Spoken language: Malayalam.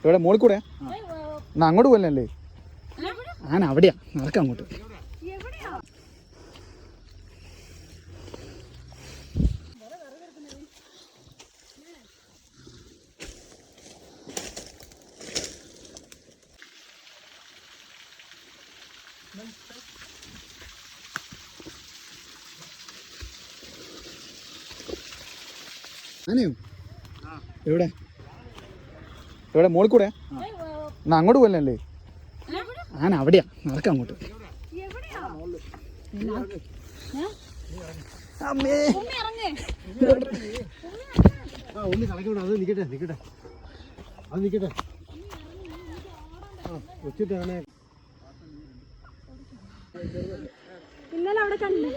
ഇവിടെ മോളിൽ കൂടെ എന്നാ അങ്ങോട്ട് പോലല്ലേ? ഞാൻ അവിടെയാ, നടക്കാം അങ്ങോട്ട്. ആനയോ? എവിടെ എവിടെ മോളിൽ കൂടെ എന്നാ അങ്ങോട്ട് പോലല്ലേ? ഞാൻ അവിടെയാ, നടക്കാം അങ്ങോട്ട്. അമ്മേ ഒന്ന് കണക്കൂടെ, അത് നിൽക്കട്ടെ നിൽക്കട്ടെ, അത് നിൽക്കട്ടെ. വെച്ചിട്ടാണ് ഇന്നലെ അവിടെ കണ്ടു.